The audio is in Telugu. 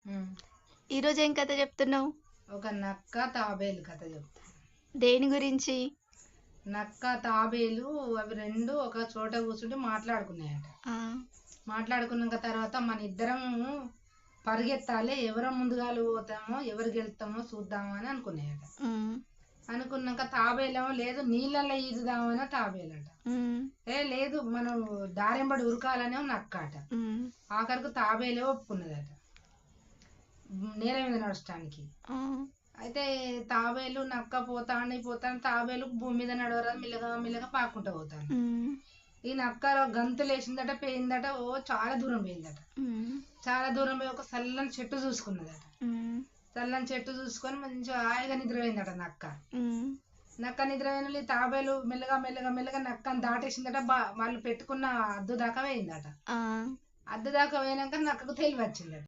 ఉమ్. ఈరోజు ఏం కథ చెప్తున్నావు? ఒక నక్క తాబేలు కథ చెప్తా. దేని గురించి? నక్క తాబేలు అవి రెండు ఒక చోట కూర్చుంటే మాట్లాడుకున్నాయట. ఆ, మాట్లాడుకున్నాక తర్వాత మన ఇద్దరం పరిగెత్తాలి, ఎవరు ముందుగా పోతామో ఎవరు గెలుస్తామో చూద్దామా అని అనుకున్నాయట. ఉమ్, అనుకున్నాక తాబేలేమో లేదు నీళ్ళల్లో ఈదుదామని తాబేలట. ఉమ్, లేదు మనం దారెంబడి ఉరకాలనే నక్క అట. ఉమ్, ఆఖరికి తాబేలే ఒప్పుకున్నదట నేల మీద నడచడానికి. ఆ, అయితే తాబేలు నక్క పోతాను తాబేలు భూమి మీద నడవరాదు, మిల్లగా మిల్లగా పాకుంటూ పోతాను. ఉమ్, ఈ నక్క గంతులు వేసిందట, పోయిందట, చాలా దూరం పోయిందట. ఉమ్, చాలా దూరం పోయి ఒక చల్లని చెట్టు చూసుకున్నదట. ఉమ్, చల్లని చెట్టు చూసుకొని మంచిగా హాయిగా నిద్రపోయిందట నక్క. ఉమ్, నక్క నిద్రపోయిన తాబేలు మెల్లగా మెల్లగా మెల్లగా నక్కని దాటేసిందట. వాళ్ళు పెట్టుకున్న అద్దు దాకా పోయిందట. ఆ. అద్దు దాకా పోయినాక నక్కకు తెలివి వచ్చిందట.